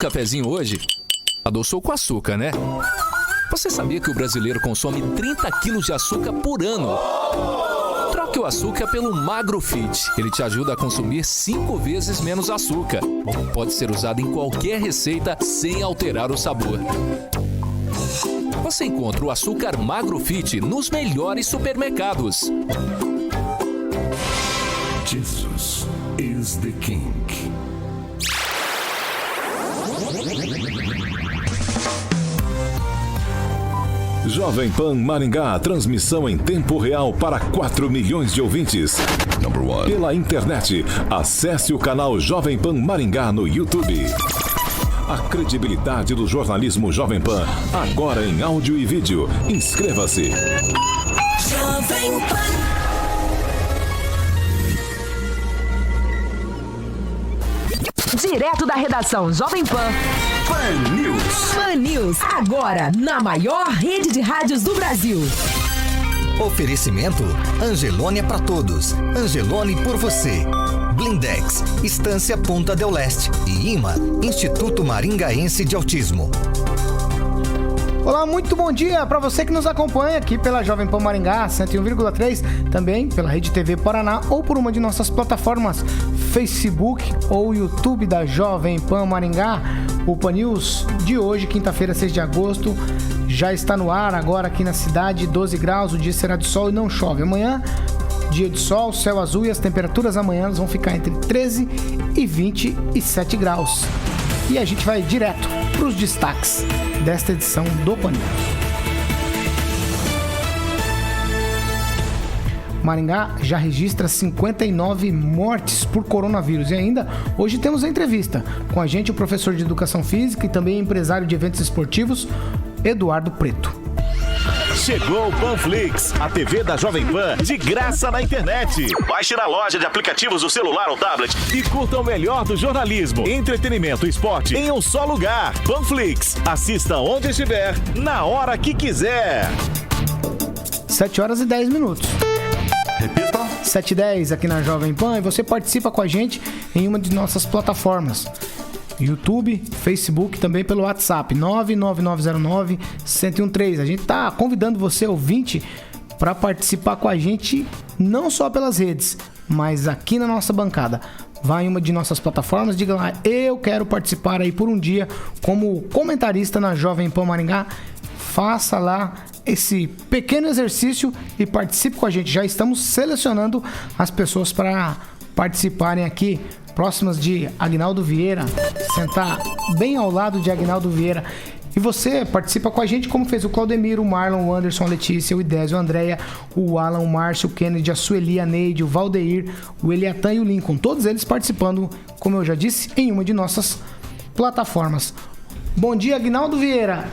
Cafezinho hoje? Adoçou com açúcar, né? Você sabia que o brasileiro consome 30 quilos de açúcar por ano? Troque o açúcar pelo MagroFit. Ele te ajuda a consumir 5 vezes menos açúcar. Pode ser usado em qualquer receita sem alterar o sabor. Você encontra o açúcar MagroFit nos melhores supermercados. Jesus is the King. Jovem Pan Maringá, transmissão em tempo real para 4 milhões de ouvintes. Pela internet, acesse o canal Jovem Pan Maringá no YouTube. A credibilidade do jornalismo Jovem Pan, agora em áudio e vídeo. Inscreva-se. Jovem Pan. Direto da redação Jovem Pan. Pan News. Pan News, agora na maior rede de rádios do Brasil. Oferecimento Angelone é pra todos. Angelone por você. Blindex, Estância Punta del Leste e IMA, Instituto Maringaense de Autismo. Olá, muito bom dia para você que nos acompanha aqui pela Jovem Pan Maringá 101,3, também pela Rede TV Paraná ou por uma de nossas plataformas Facebook ou YouTube da Jovem Pan Maringá. O Pan News de hoje, quinta-feira, 6 de agosto, já está no ar agora aqui na cidade, 12 graus, o dia será de sol e não chove. Amanhã, dia de sol, céu azul e as temperaturas amanhã vão ficar entre 13 e 27 graus. E a gente vai direto para os destaques desta edição do Pan News. Maringá já registra 59 mortes por coronavírus. E ainda, hoje temos a entrevista com a gente, o professor de Educação Física e também empresário de eventos esportivos, Eduardo Preto. Chegou o Panflix, a TV da Jovem Pan, de graça na internet. Baixe na loja de aplicativos do celular ou tablet e curta o melhor do jornalismo, entretenimento e esporte em um só lugar. Panflix, assista onde estiver, na hora que quiser. 7 horas e 10 minutos. Repita. 7h10 aqui na Jovem Pan, e você participa com a gente em uma de nossas plataformas. YouTube, Facebook, também pelo WhatsApp 99909-1013. A gente tá convidando você, ouvinte, para participar com a gente não só pelas redes, mas aqui na nossa bancada. Vai em uma de nossas plataformas, diga lá, eu quero participar aí por um dia como comentarista na Jovem Pan Maringá. Faça lá esse pequeno exercício e participe com a gente. Já estamos selecionando as pessoas para participarem aqui, próximas de Aguinaldo Vieira, sentar bem ao lado de Aguinaldo Vieira. E você participa com a gente como fez o Claudemiro, o Marlon, o Anderson, a Letícia, o Idésio, a Andréia, o Alan, o Márcio, o Kennedy, a Sueli, a Neide, o Valdeir, o Eliatan e o Lincoln. Todos eles participando, como eu já disse, em uma de nossas plataformas. Bom dia, Aguinaldo Vieira.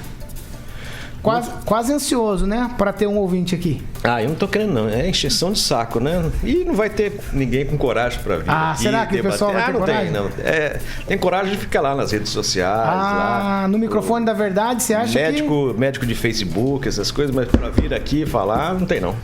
Quase ansioso, né? Para ter um ouvinte aqui. Eu não tô querendo não. É encheção de saco, né? E não vai ter ninguém com coragem para vir aqui. Será que o pessoal vai ter coragem? Não tem, não. Tem coragem de ficar lá nas redes sociais. lá, no microfone da verdade, você acha médico de Facebook, essas coisas, mas para vir aqui falar, não tem não.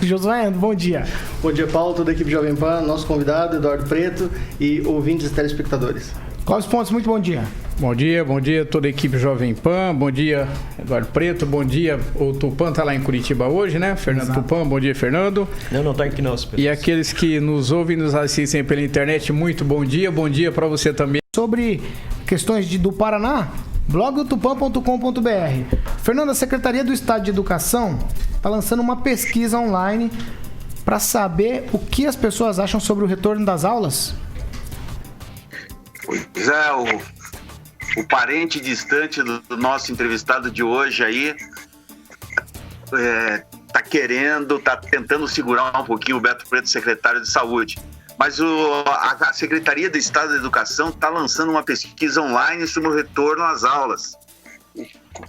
Josué, bom dia. Bom dia, Paulo, toda a equipe Jovem Pan, nosso convidado, Eduardo Preto, e ouvintes e telespectadores. Cláudio Pontes, muito bom dia. Bom dia toda a equipe Jovem Pan, bom dia Eduardo Preto, bom dia, o Tupã tá lá em Curitiba hoje, né? Fernando Tupã, bom dia Fernando. Não tá aqui não. E aqueles que nos ouvem e nos assistem pela internet, muito bom dia para você também. Sobre questões do Paraná, blogotupã.com.br. Fernando, a Secretaria do Estado de Educação está lançando uma pesquisa online para saber o que as pessoas acham sobre o retorno das aulas. Pois é, o parente distante do nosso entrevistado de hoje aí tá tentando segurar um pouquinho o Beto Preto, secretário de Saúde. Mas a Secretaria do Estado da Educação está lançando uma pesquisa online sobre o retorno às aulas.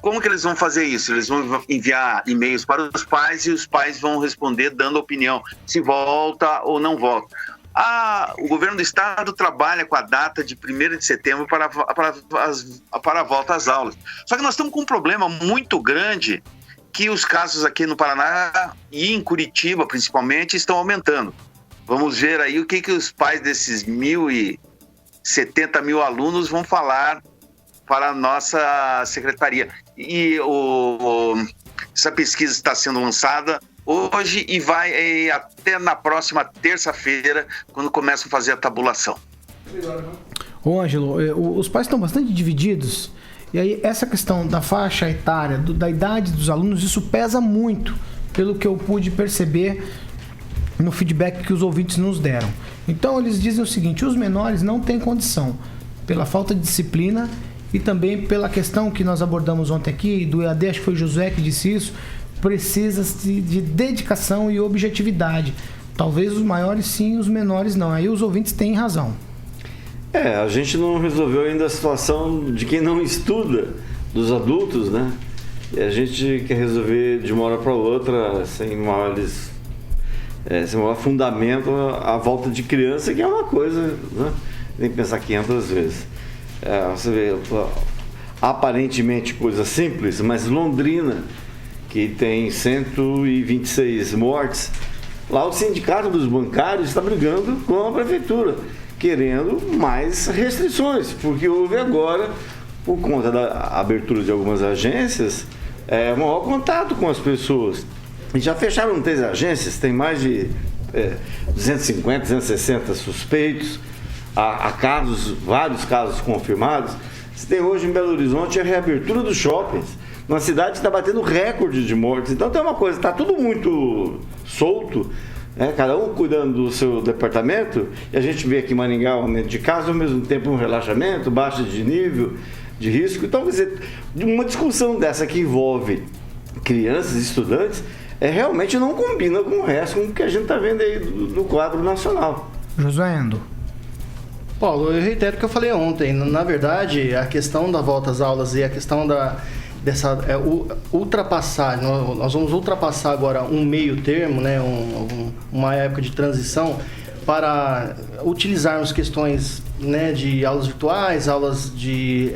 Como que eles vão fazer isso? Eles vão enviar e-mails para os pais e os pais vão responder dando opinião, se volta ou não volta. O governo do estado trabalha com a data de 1º de setembro para a volta às aulas. Só que nós estamos com um problema muito grande, que os casos aqui no Paraná e em Curitiba, principalmente, estão aumentando. Vamos ver aí o que os pais desses 1.070 mil alunos vão falar para a nossa secretaria. E essa pesquisa está sendo lançada hoje e vai até na próxima terça-feira, quando começam a fazer a tabulação. Ô Ângelo, os pais estão bastante divididos, e aí essa questão da faixa etária, da idade dos alunos, isso pesa muito, pelo que eu pude perceber no feedback que os ouvintes nos deram. Então eles dizem o seguinte: os menores não têm condição, pela falta de disciplina e também pela questão que nós abordamos ontem aqui, do EAD, acho que foi o Josué que disse isso, precisa de dedicação e objetividade. Talvez os maiores sim, os menores não. Aí os ouvintes têm razão. A gente não resolveu ainda a situação de quem não estuda, dos adultos, né? E a gente quer resolver de uma hora para outra, sem maior fundamento, a volta de criança, que é uma coisa, né? Tem que pensar 500 vezes. Você vê, aparentemente coisa simples, mas Londrina, que tem 126 mortes, lá o sindicato dos bancários está brigando com a prefeitura, querendo mais restrições, porque houve agora, por conta da abertura de algumas agências, maior contato com as pessoas. E já fecharam 3 agências, tem mais de 250, 260 suspeitos, há vários casos confirmados. Se tem hoje em Belo Horizonte a reabertura dos shoppings, uma cidade que está batendo recorde de mortes. Então tem uma coisa, está tudo muito solto, cada um cuidando do seu departamento, e a gente vê aqui em Maringá um aumento de casos, ao mesmo tempo um relaxamento, baixa de nível de risco. Então, quer dizer, uma discussão dessa que envolve crianças e estudantes, realmente não combina com o resto, com o que a gente está vendo aí no quadro nacional. Josué Endo. Paulo, eu reitero o que eu falei ontem. Na verdade, a questão da volta às aulas e a questão dessa ultrapassagem, nós vamos ultrapassar agora um meio termo, né, uma época de transição, para utilizarmos questões, né, de aulas virtuais, aulas de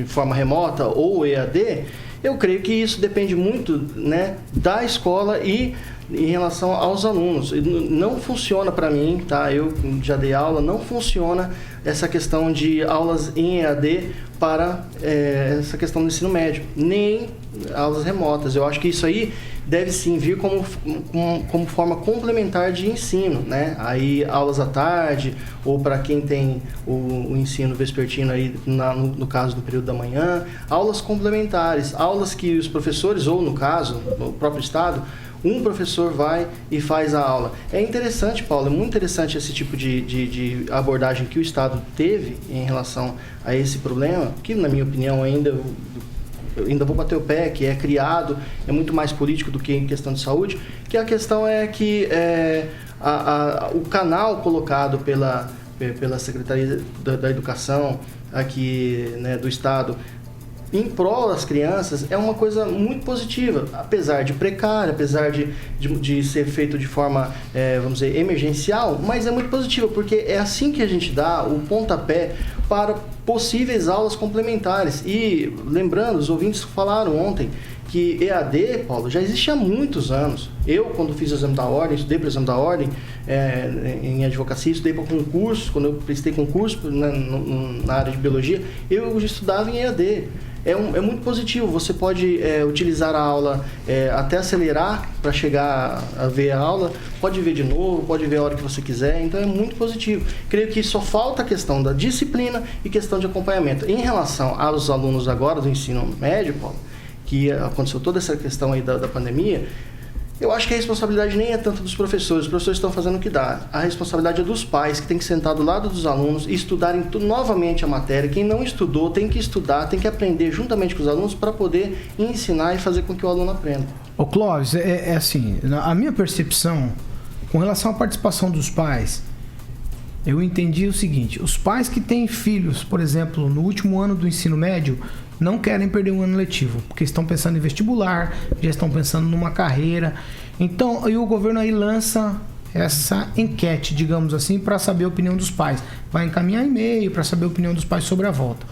forma remota ou EAD. Eu creio que isso depende muito, né, da escola e em relação aos alunos. Não funciona para mim, tá? Eu já dei aula, não funciona essa questão de aulas em EAD para essa questão do ensino médio, nem aulas remotas. Eu acho que isso aí deve sim vir como forma complementar de ensino, né? Aí aulas à tarde, ou para quem tem o ensino vespertino aí no caso do período da manhã, aulas complementares, aulas que os professores, ou no caso, o próprio Estado, um professor vai e faz a aula. É interessante, Paulo, é muito interessante esse tipo de abordagem que o Estado teve em relação a esse problema, que na minha opinião eu ainda vou bater o pé, que é criado, é muito mais político do que em questão de saúde, que a questão é que o canal colocado pela Secretaria da Educação aqui, né, do Estado, em prol das crianças, é uma coisa muito positiva, apesar de precária, apesar de ser feito de forma, vamos dizer, emergencial, mas é muito positiva, porque é assim que a gente dá o pontapé para possíveis aulas complementares. E lembrando, os ouvintes falaram ontem que EAD, Paulo, já existe há muitos anos. Eu, quando fiz o exame da ordem, estudei para o exame da ordem em advocacia, estudei para concurso, quando eu prestei concurso na área de biologia, eu estudava em EAD. É muito positivo, você pode utilizar a aula até acelerar para chegar a ver a aula, pode ver de novo, pode ver a hora que você quiser, então é muito positivo. Creio que só falta a questão da disciplina e questão de acompanhamento. Em relação aos alunos agora do ensino médio, Paulo, que aconteceu toda essa questão aí da pandemia, eu acho que a responsabilidade nem é tanto dos professores. Os professores estão fazendo o que dá. A responsabilidade é dos pais, que tem que sentar do lado dos alunos e estudarem novamente a matéria. Quem não estudou tem que estudar, tem que aprender juntamente com os alunos para poder ensinar e fazer com que o aluno aprenda. Ô Clóvis, assim, a minha percepção com relação à participação dos pais, eu entendi o seguinte: os pais que têm filhos, por exemplo, no último ano do ensino médio, não querem perder um ano letivo, porque estão pensando em vestibular, já estão pensando numa carreira. Então, aí o governo aí lança essa enquete, digamos assim, para saber a opinião dos pais. Vai encaminhar e-mail para saber a opinião dos pais sobre a volta.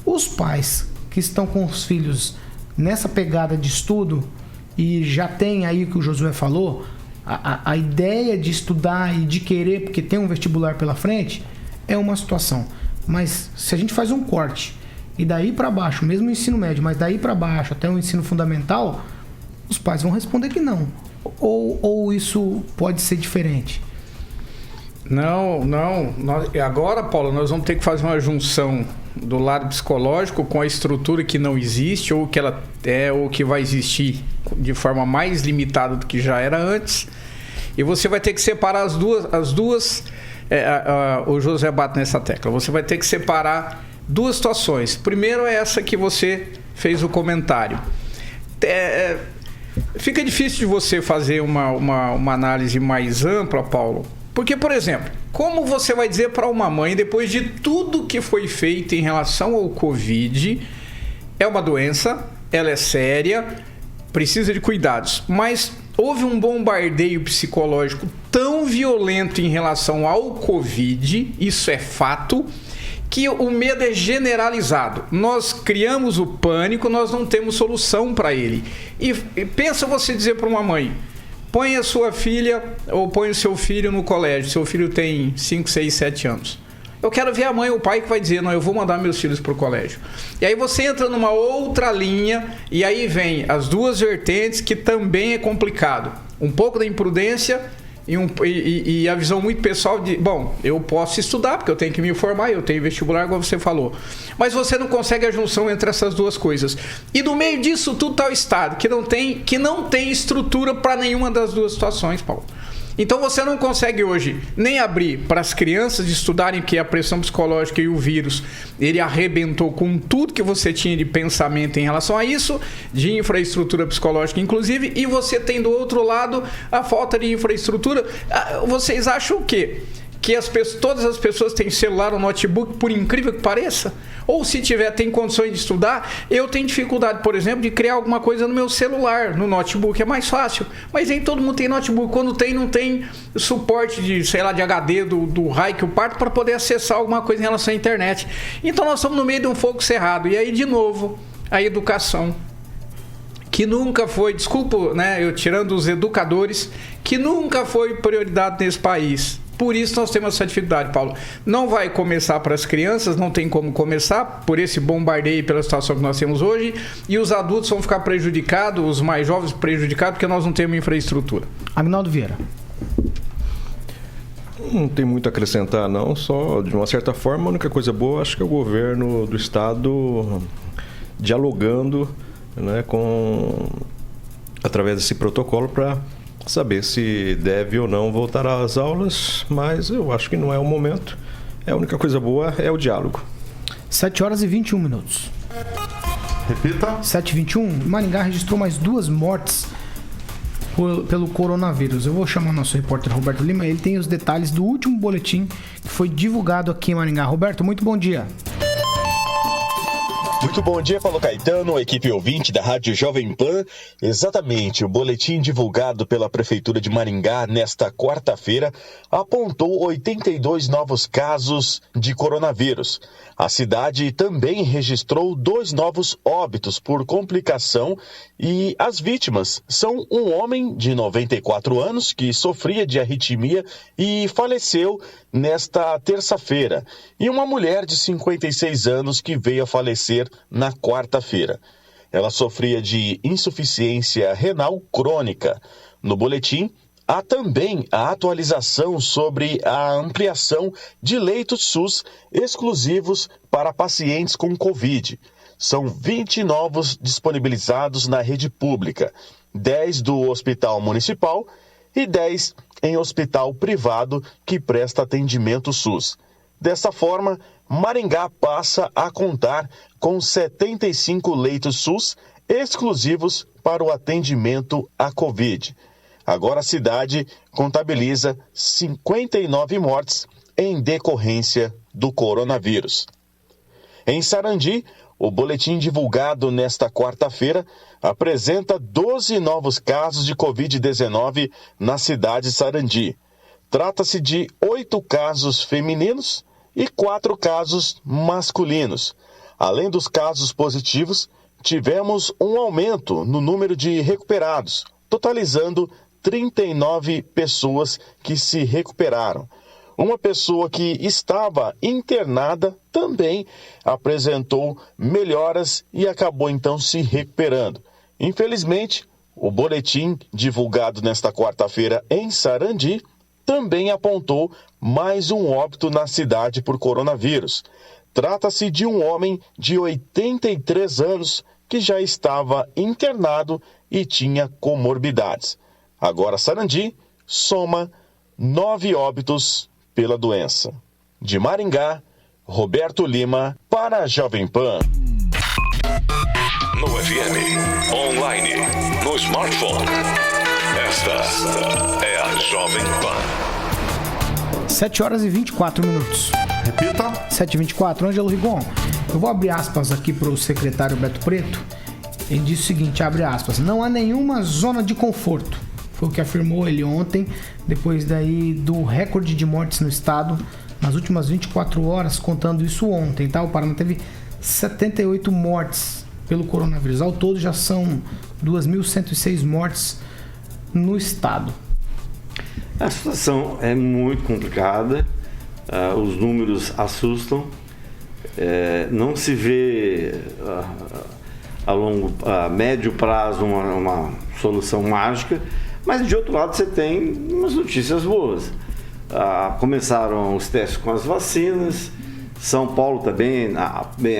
Os pais que estão com os filhos nessa pegada de estudo e já tem aí o que o Josué falou, a ideia de estudar e de querer, porque tem um vestibular pela frente, é uma situação. Mas se a gente faz um corte e daí para baixo, mesmo o ensino médio, mas daí para baixo até o ensino fundamental, os pais vão responder que não. Ou isso pode ser diferente? Não. Agora, Paulo, nós vamos ter que fazer uma junção do lado psicológico com a estrutura que não existe ou que ela é ou que vai existir de forma mais limitada do que já era antes. E você vai ter que separar as duas. O José bate nessa tecla. Você vai ter que separar duas situações. Primeiro é essa que você fez o comentário. Fica difícil de você fazer uma análise mais ampla, Paulo. Porque, por exemplo, como você vai dizer para uma mãe, depois de tudo que foi feito em relação ao Covid, é uma doença, ela é séria, precisa de cuidados, mas houve um bombardeio psicológico tão violento em relação ao Covid, isso é fato, que o medo é generalizado. Nós criamos o pânico, nós não temos solução para ele. E pensa você dizer para uma mãe, põe a sua filha ou põe o seu filho no colégio, seu filho tem 5, 6, 7 anos. Eu quero ver a mãe ou o pai que vai dizer, não, eu vou mandar meus filhos para o colégio. E aí você entra numa outra linha e aí vem as duas vertentes que também é complicado. Um pouco da imprudência e a visão muito pessoal de, bom, eu posso estudar porque eu tenho que me informar, eu tenho vestibular, como você falou. Mas você não consegue a junção entre essas duas coisas. E no meio disso tudo está o Estado, que não tem estrutura para nenhuma das duas situações, Paulo. Então você não consegue hoje nem abrir para as crianças estudarem, que a pressão psicológica e o vírus, ele arrebentou com tudo que você tinha de pensamento em relação a isso, de infraestrutura psicológica inclusive, e você tem do outro lado a falta de infraestrutura. Vocês acham o quê? Que todas as pessoas têm celular ou notebook, por incrível que pareça? Ou se tem condições de estudar, eu tenho dificuldade, por exemplo, de criar alguma coisa no meu celular, no notebook, é mais fácil. Mas nem todo mundo tem notebook. Quando tem, não tem suporte de HD do raio que eu parto para poder acessar alguma coisa em relação à internet. Então nós estamos no meio de um fogo cerrado. E aí, de novo, a educação, que nunca foi, desculpa, né, eu tirando os educadores, que nunca foi prioridade nesse país. Por isso nós temos essa dificuldade, Paulo. Não vai começar para as crianças, não tem como começar por esse bombardeio, pela situação que nós temos hoje, e os adultos vão ficar prejudicados, os mais jovens prejudicados, porque nós não temos infraestrutura. Agnaldo Vieira. Não tem muito a acrescentar, não. Só, de uma certa forma, a única coisa boa, acho que é o governo do Estado dialogando, né, através desse protocolo para saber se deve ou não voltar às aulas, mas eu acho que não é o momento. A única coisa boa é o diálogo. 7 horas e 21 minutos. Repita. 7h21. Maringá registrou mais 2 mortes pelo coronavírus. Eu vou chamar o nosso repórter Roberto Lima. Ele tem os detalhes do último boletim que foi divulgado aqui em Maringá. Roberto, muito bom dia. Muito bom dia, Paulo Caetano, equipe ouvinte da Rádio Jovem Pan. Exatamente, o boletim divulgado pela Prefeitura de Maringá nesta quarta-feira apontou 82 novos casos de coronavírus. A cidade também registrou 2 novos óbitos por complicação e as vítimas são um homem de 94 anos que sofria de arritmia e faleceu nesta terça-feira e uma mulher de 56 anos que veio a falecer na quarta-feira. Ela sofria de insuficiência renal crônica. No boletim, há também a atualização sobre a ampliação de leitos SUS exclusivos para pacientes com Covid. São 20 novos disponibilizados na rede pública, 10 do Hospital Municipal e 10 em hospital privado que presta atendimento SUS. Dessa forma, Maringá passa a contar com 75 leitos SUS exclusivos para o atendimento à Covid. Agora a cidade contabiliza 59 mortes em decorrência do coronavírus. Em Sarandi, o boletim divulgado nesta quarta-feira apresenta 12 novos casos de Covid-19 na cidade de Sarandi. Trata-se de 8 casos femininos e 4 casos masculinos. Além dos casos positivos, tivemos um aumento no número de recuperados, totalizando 39 pessoas que se recuperaram. Uma pessoa que estava internada também apresentou melhoras e acabou então se recuperando. Infelizmente, o boletim divulgado nesta quarta-feira em Sarandi também apontou mais um óbito na cidade por coronavírus. Trata-se de um homem de 83 anos que já estava internado e tinha comorbidades. Agora Sarandi soma 9 óbitos pela doença. De Maringá, Roberto Lima para a Jovem Pan. No FM, online, no smartphone. Esta é a Jovem Pan. 7 horas e 24 minutos. Repita. 7h24. Ângelo Rigon, eu vou abrir aspas aqui para o secretário Beto Preto. Ele disse o seguinte, abre aspas, não há nenhuma zona de conforto. Foi o que afirmou ele ontem, depois daí do recorde de mortes no estado, nas últimas 24 horas, contando isso ontem, tá? O Paraná teve 78 mortes pelo coronavírus. Ao todo já são 2.106 mortes no estado. A situação é muito complicada, os números assustam, não se vê a médio prazo uma solução mágica, mas de outro lado você tem umas notícias boas. Começaram os testes com as vacinas, São Paulo está bem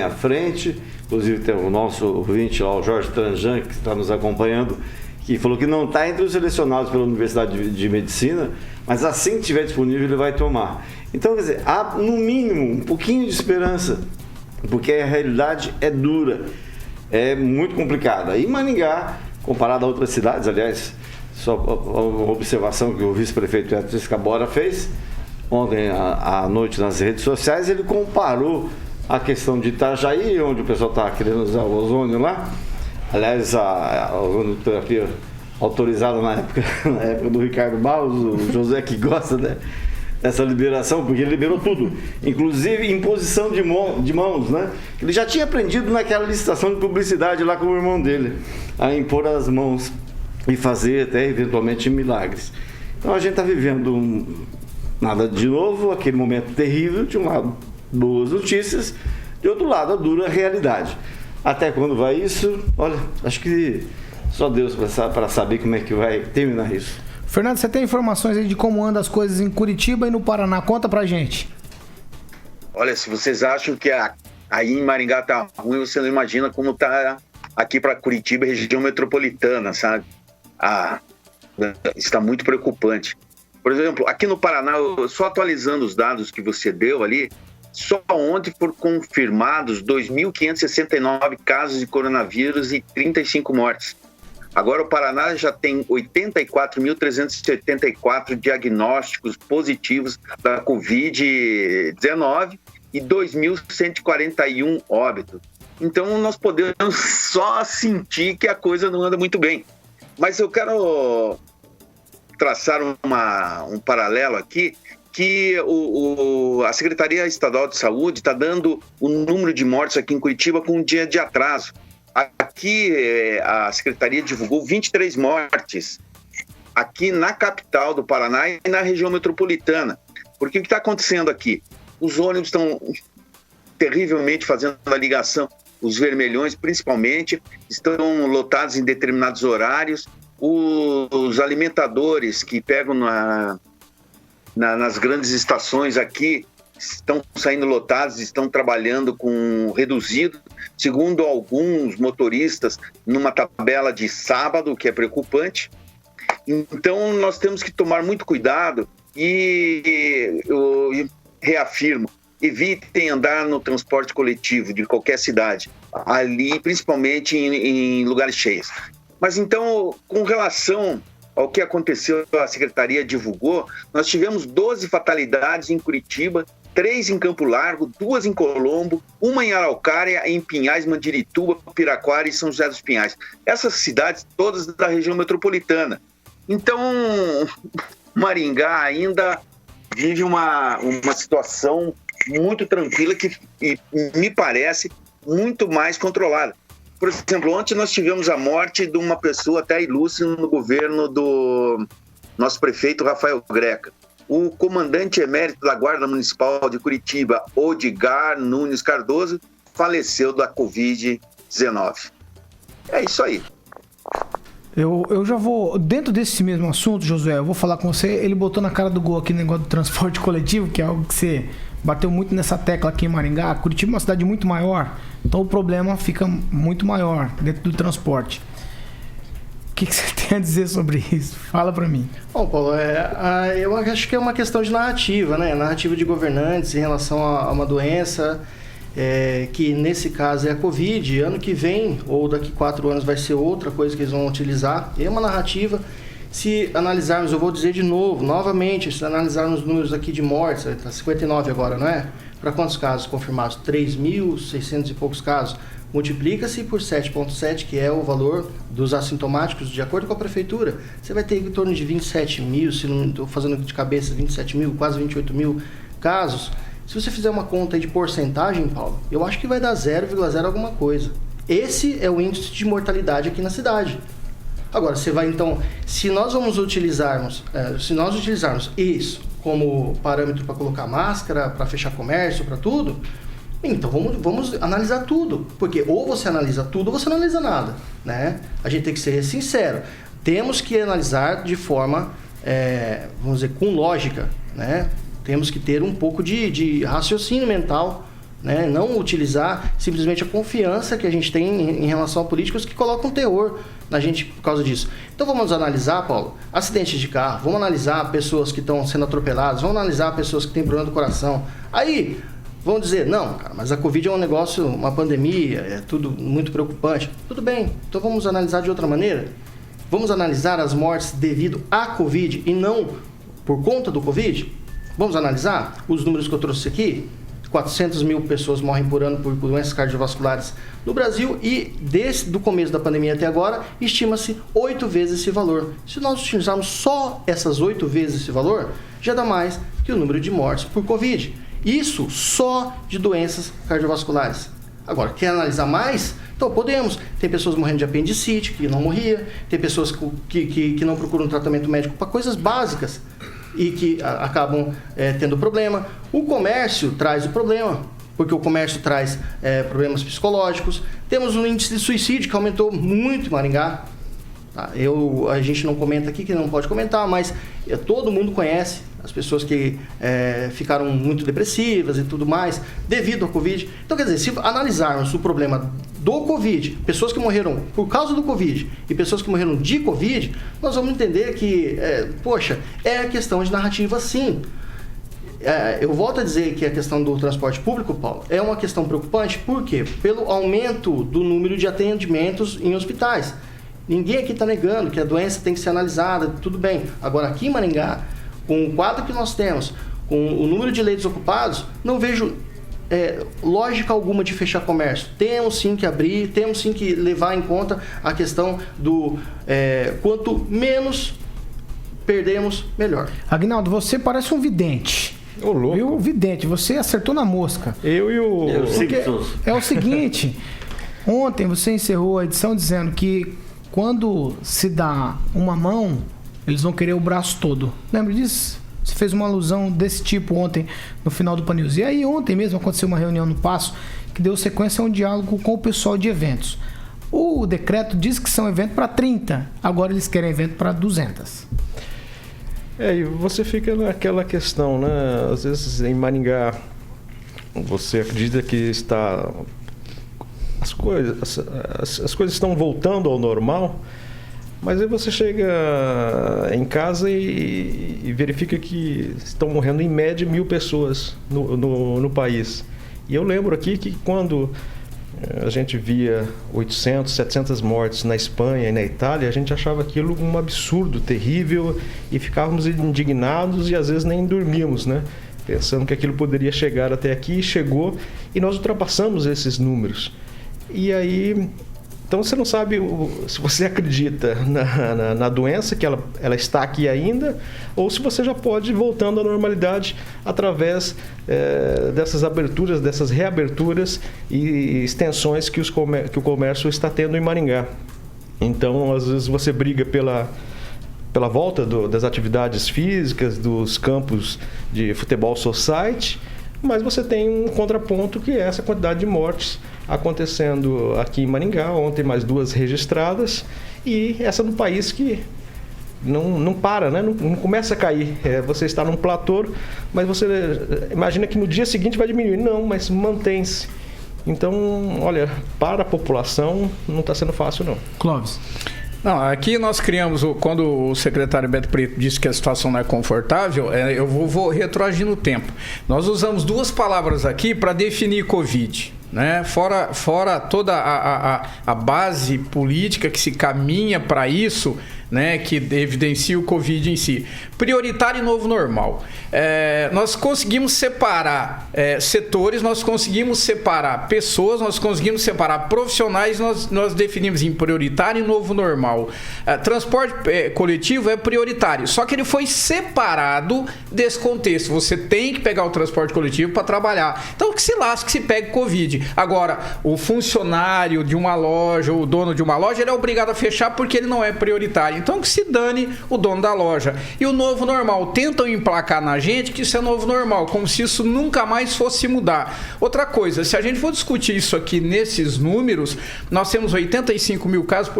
à frente, inclusive tem o nosso ouvinte lá, o Jorge Tranjan, que está nos acompanhando, que falou que não está entre os selecionados pela Universidade de Medicina, mas assim que estiver disponível ele vai tomar. Então, quer dizer, há no mínimo um pouquinho de esperança, porque a realidade é dura, é muito complicada. E Maringá, comparado a outras cidades, aliás, só uma observação que o vice-prefeito Edson Escabora fez ontem à noite nas redes sociais, ele comparou a questão de Itajaí, onde o pessoal está querendo usar o ozônio lá. Aliás, a ozonoterapia autorizada na época do Ricardo Barros, o José que gosta, né, dessa liberação, porque ele liberou tudo, inclusive imposição de mãos, né? Ele já tinha aprendido naquela licitação de publicidade lá com o irmão dele, a impor as mãos e fazer até eventualmente milagres. Então a gente está vivendo nada de novo, aquele momento terrível, de um lado boas notícias, de outro lado a dura realidade. Até quando vai isso? Olha, acho que só Deus para saber como é que vai terminar isso. Fernando, você tem informações aí de como andam as coisas em Curitiba e no Paraná? Conta pra gente. Olha, se vocês acham que aí em Maringá tá ruim, você não imagina como tá aqui para Curitiba, região metropolitana, sabe? Está muito preocupante. Por exemplo, aqui no Paraná, só atualizando os dados que você deu ali, só ontem foram confirmados 2.569 casos de coronavírus e 35 mortes. Agora o Paraná já tem 84.374 diagnósticos positivos da Covid-19 e 2.141 óbitos. Então nós podemos só sentir que a coisa não anda muito bem. Mas eu quero traçar um paralelo aqui, que a Secretaria Estadual de Saúde está dando o número de mortes aqui em Curitiba com um dia de atraso. Aqui a Secretaria divulgou 23 mortes aqui na capital do Paraná e na região metropolitana. Porque o que está acontecendo aqui? Os ônibus estão terrivelmente fazendo a ligação, os vermelhões principalmente, estão lotados em determinados horários. Os alimentadores que pegam nas grandes estações aqui estão saindo lotados, estão trabalhando com reduzido, segundo alguns motoristas, numa tabela de sábado, que é preocupante. Então nós temos que tomar muito cuidado e eu reafirmo, evitem andar no transporte coletivo de qualquer cidade, ali principalmente em lugares cheios. Mas então, com relação ao que aconteceu, a Secretaria divulgou, nós tivemos 12 fatalidades em Curitiba, 3 em Campo Largo, 2 em Colombo, 1 em Araucária, em Pinhais, Mandirituba, Piraquara e São José dos Pinhais. Essas cidades todas da região metropolitana. Então, Maringá ainda vive uma situação muito tranquila que me parece muito mais controlada. Por exemplo, ontem nós tivemos a morte de uma pessoa até ilustre no governo do nosso prefeito Rafael Greca. o comandante emérito da Guarda Municipal de Curitiba, Odigar Nunes Cardoso, faleceu da Covid-19. É isso aí. Eu já vou, dentro desse mesmo assunto, Josué, eu vou falar com você. Ele botou na cara do gol aqui o negócio do transporte coletivo, que é algo que você bateu muito nessa tecla aqui em Maringá. Curitiba é uma cidade muito maior, então o problema fica muito maior dentro do transporte. O que você tem a dizer sobre isso? Fala pra mim. Bom, Paulo, eu acho que é uma questão de narrativa, né? Narrativa de governantes em relação a uma doença, que nesse caso é a Covid. Ano que vem, ou daqui 4 anos, vai ser outra coisa que eles vão utilizar. É uma narrativa. Se analisarmos, eu vou dizer de novo, novamente, se analisarmos os números aqui de mortes, está 59 agora, não é? Para quantos casos confirmados? 3.600 e poucos casos. Multiplica-se por 7,7, que é o valor dos assintomáticos, de acordo com a prefeitura. Você vai ter em torno de 27 mil, se não estou fazendo de cabeça, 27 mil, quase 28 mil casos. Se você fizer uma conta aí de porcentagem, Paulo, eu acho que vai dar 0,0 alguma coisa. Esse é o índice de mortalidade aqui na cidade. Agora, você vai então, se nós utilizarmos isso como parâmetro para colocar máscara, para fechar comércio, para tudo, então vamos analisar tudo. Porque ou você analisa tudo ou você não analisa nada, né? A gente tem que ser sincero. Temos que analisar de forma, vamos dizer, com lógica, né? Temos que ter um pouco de raciocínio mental, né? Não utilizar simplesmente a confiança que a gente tem em relação a políticos que colocam terror na gente por causa disso. Então vamos analisar, Paulo, acidentes de carro, vamos analisar pessoas que estão sendo atropeladas, vamos analisar pessoas que têm problema do coração. Aí vão dizer, não, cara, mas a Covid é um negócio, uma pandemia, é tudo muito preocupante. Tudo bem, então vamos analisar de outra maneira. Vamos analisar as mortes devido à Covid e não por conta do Covid? Vamos analisar os números que eu trouxe aqui? 400 mil pessoas morrem por ano por doenças cardiovasculares no Brasil e desde o começo da pandemia até agora, estima-se 8 vezes esse valor. Se nós utilizarmos só essas 8 vezes esse valor, já dá mais que o número de mortes por Covid. Isso só de doenças cardiovasculares. Agora, quer analisar mais? Então podemos. Tem pessoas morrendo de apendicite, que não morria. Tem pessoas que não procuram tratamento médico para coisas básicas e que acabam tendo problema. O comércio traz o problema, porque o comércio traz problemas psicológicos. Temos um índice de suicídio que aumentou muito em Maringá. Tá? A gente não comenta aqui, que não pode comentar, mas todo mundo conhece as pessoas que ficaram muito depressivas e tudo mais devido ao Covid. Então, quer dizer, se analisarmos o problema do Covid, pessoas que morreram por causa do Covid e pessoas que morreram de Covid, nós vamos entender que, é questão de narrativa, sim. Eu volto a dizer que a questão do transporte público, Paulo, é uma questão preocupante, por quê? Pelo aumento do número de atendimentos em hospitais. Ninguém aqui está negando que a doença tem que ser analisada, tudo bem. Agora, aqui em Maringá, com o quadro que nós temos, com o número de leitos ocupados, não vejo lógica alguma de fechar comércio. Temos sim que abrir, temos sim que levar em conta a questão do quanto menos perdemos, melhor. Aguinaldo, você parece um vidente. Ô, louco. Viu? Vidente, você acertou na mosca. Eu e o... É o seguinte, ontem você encerrou a edição dizendo que quando se dá uma mão, eles vão querer o braço todo. Lembra disso? Você fez uma alusão desse tipo ontem no final do Pan News. E aí ontem mesmo aconteceu uma reunião no Paço que deu sequência a um diálogo com o pessoal de eventos. O decreto diz que são eventos para 30, agora eles querem evento para 200. E você fica naquela questão, né? Às vezes em Maringá você acredita que está... As coisas estão voltando ao normal, mas aí você chega em casa e verifica que estão morrendo em média 1.000 pessoas no país. E eu lembro aqui que quando a gente via 800, 700 mortes na Espanha e na Itália, a gente achava aquilo um absurdo, terrível, e ficávamos indignados e às vezes nem dormíamos, né? Pensando que aquilo poderia chegar até aqui, e chegou, e nós ultrapassamos esses números. E aí, então você não sabe se você acredita na doença, que ela está aqui ainda, ou se você já pode ir voltando à normalidade através dessas aberturas, dessas reaberturas e extensões que o comércio está tendo em Maringá. Então, às vezes você briga pela volta das atividades físicas, dos campos de futebol society, mas você tem um contraponto que é essa quantidade de mortes acontecendo aqui em Maringá, ontem mais 2 registradas, e essa no país que não para, né? Não começa a cair. Você está num platô, mas você imagina que no dia seguinte vai diminuir. Não, mas mantém-se. Então, olha, para a população não está sendo fácil, não. Clóvis. Não, aqui nós criamos, quando o secretário Beto Preto disse que a situação não é confortável, eu vou retroagir no tempo. Nós usamos 2 palavras aqui para definir Covid, né? Fora toda a base política que se caminha para isso, né, que evidencia o Covid em si. Prioritário e novo normal. Nós conseguimos separar setores, nós conseguimos separar pessoas, nós conseguimos separar profissionais, nós definimos em prioritário e novo normal. Transporte coletivo é prioritário, só que ele foi separado desse contexto. Você tem que pegar o transporte coletivo para trabalhar. Então que se lasque, que se pegue Covid. Agora, o funcionário de uma loja, o dono de uma loja, ele é obrigado a fechar porque ele não é prioritário. Então que se dane o dono da loja. E o novo normal, tentam emplacar na gente que isso é novo normal, como se isso nunca mais fosse mudar. Outra coisa, se a gente for discutir isso aqui nesses números, nós temos 85 mil casos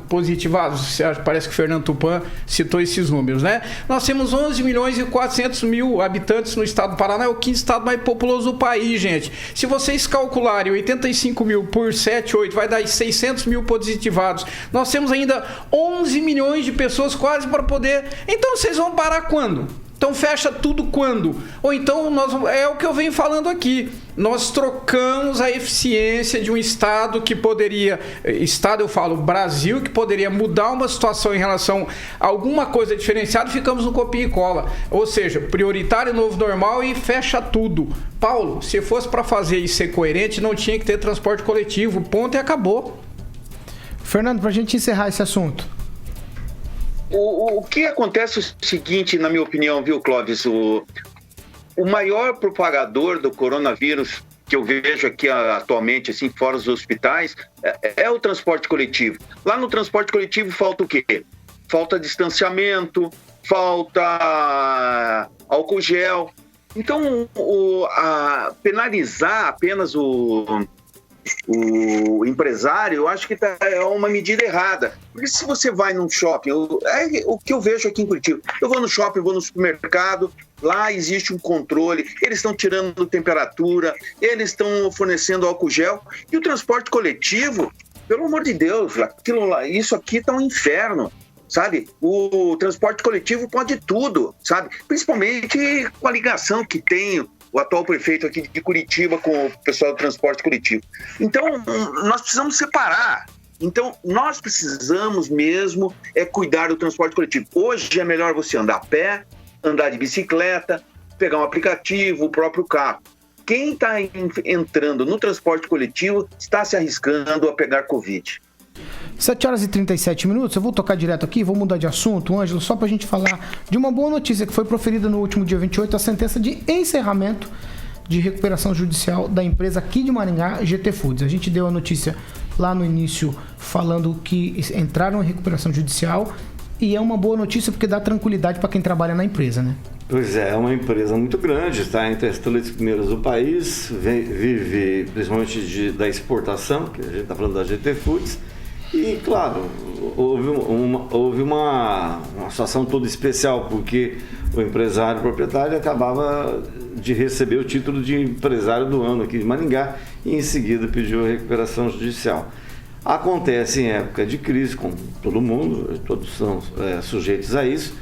positivados, parece que o Fernando Tupan citou esses números, né? Nós temos 11 milhões e 400 mil habitantes no estado do Paraná, é o 5º estado mais populoso do país, gente. Se vocês calcularem 85 mil por 7, 8, vai dar 600 mil positivados. Nós temos ainda 11 milhões de pessoas quase para poder... Então vocês vão parar quando? Então fecha tudo quando? Ou então, é o que eu venho falando aqui, nós trocamos a eficiência de um Estado que poderia, Estado eu falo Brasil, que poderia mudar uma situação em relação a alguma coisa diferenciada, ficamos no copia e cola. Ou seja, prioritário, novo normal e fecha tudo. Paulo, se fosse para fazer e ser coerente, não tinha que ter transporte coletivo, ponto e acabou. Fernando, para a gente encerrar esse assunto. O que acontece é o seguinte, na minha opinião, viu, Clóvis? O maior propagador do coronavírus que eu vejo aqui atualmente, assim, fora dos hospitais, é o transporte coletivo. Lá no transporte coletivo falta o quê? Falta distanciamento, falta álcool gel. Então, penalizar apenas o empresário, eu acho que é uma medida errada. Porque se você vai num shopping, o que eu vejo aqui em Curitiba, eu vou no shopping, vou no supermercado, lá existe um controle, eles estão tirando temperatura, eles estão fornecendo álcool gel, e o transporte coletivo, pelo amor de Deus, isso aqui está um inferno, sabe? O transporte coletivo pode tudo, sabe? Principalmente com a ligação que tem o atual prefeito aqui de Curitiba com o pessoal do transporte coletivo. Então, nós precisamos separar. Então, nós precisamos mesmo cuidar do transporte coletivo. Hoje é melhor você andar a pé, andar de bicicleta, pegar um aplicativo, o próprio carro. Quem está entrando no transporte coletivo está se arriscando a pegar Covid. 7h37, eu vou tocar direto aqui, vou mudar de assunto, Ângelo, só pra gente falar de uma boa notícia que foi proferida no último dia 28, a sentença de encerramento de recuperação judicial da empresa aqui de Maringá, GT Foods. A gente deu a notícia lá no início falando que entraram em recuperação judicial e é uma boa notícia porque dá tranquilidade para quem trabalha na empresa, né? Pois é uma empresa muito grande, está entre as 3 primeiras do país, vive principalmente da exportação, que a gente está falando da GT Foods. E, claro, houve uma situação toda especial, porque o empresário proprietário acabava de receber o título de empresário do ano aqui de Maringá e, em seguida, pediu a recuperação judicial. Acontece em época de crise, com todo mundo, todos são sujeitos a isso,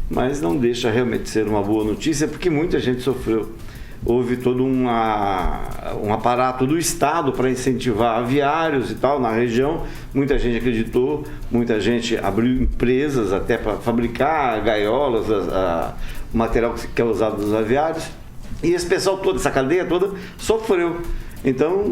mas não deixa realmente de ser uma boa notícia, porque muita gente sofreu. Houve todo um aparato do Estado para incentivar aviários e tal na região. Muita gente acreditou, muita gente abriu empresas até para fabricar gaiolas, o material que é usado nos aviários. E esse pessoal todo, essa cadeia toda, sofreu. Então,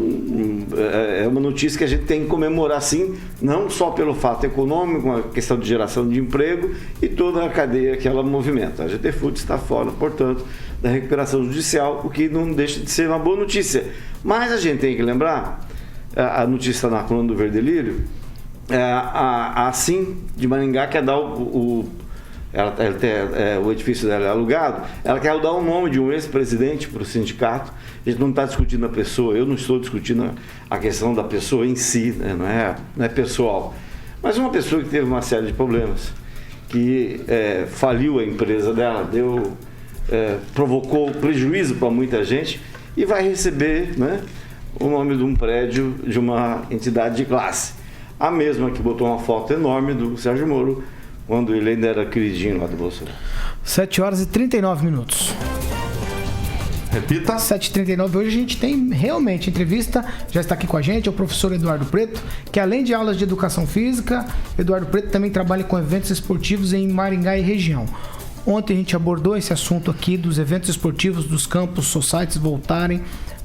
é uma notícia que a gente tem que comemorar, sim, não só pelo fato econômico, a questão de geração de emprego e toda a cadeia que ela movimenta. A GT Foods está fora, portanto, da recuperação judicial, o que não deixa de ser uma boa notícia. Mas a gente tem que lembrar, a notícia está na coluna do Verdelírio, a Sim de Maringá quer dar o edifício dela é alugado, ela quer dar o nome de um ex-presidente para o sindicato. A gente não está discutindo a pessoa, eu não estou discutindo a questão da pessoa em si, né? Não é pessoal. Mas uma pessoa que teve uma série de problemas, que faliu a empresa dela, provocou prejuízo para muita gente e vai receber, né, o nome de um prédio de uma entidade de classe. A mesma que botou uma foto enorme do Sérgio Moro quando ele ainda era queridinho lá do Bolsonaro. 7h39. Repita. 7h39. Hoje a gente tem realmente entrevista. Já está aqui com a gente, é o professor Eduardo Preto, que além de aulas de educação física, Eduardo Preto também trabalha com eventos esportivos em Maringá e região. Ontem a gente abordou esse assunto aqui dos eventos esportivos, dos campos societies voltarem.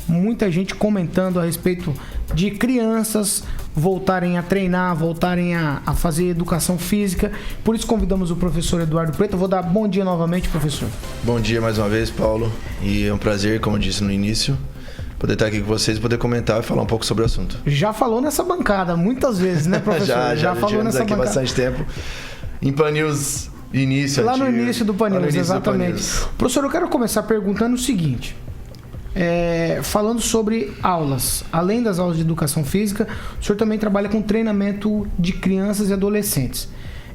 Muita gente comentando a respeito de crianças voltarem a treinar, voltarem a fazer educação física. Por isso convidamos o professor Eduardo Preto. Eu vou dar bom dia novamente, professor. Bom dia mais uma vez, Paulo. E é um prazer, como eu disse no início, poder estar aqui com vocês e poder comentar e falar um pouco sobre o assunto. Já falou nessa bancada muitas vezes, né, professor? já falou nessa aqui bancada. Bastante tempo. Em Pan News início. Lá antigo, no início do Pan News, exatamente. News. Professor, eu quero começar perguntando o seguinte. Falando sobre aulas, além das aulas de educação física, o senhor também trabalha com treinamento de crianças e adolescentes.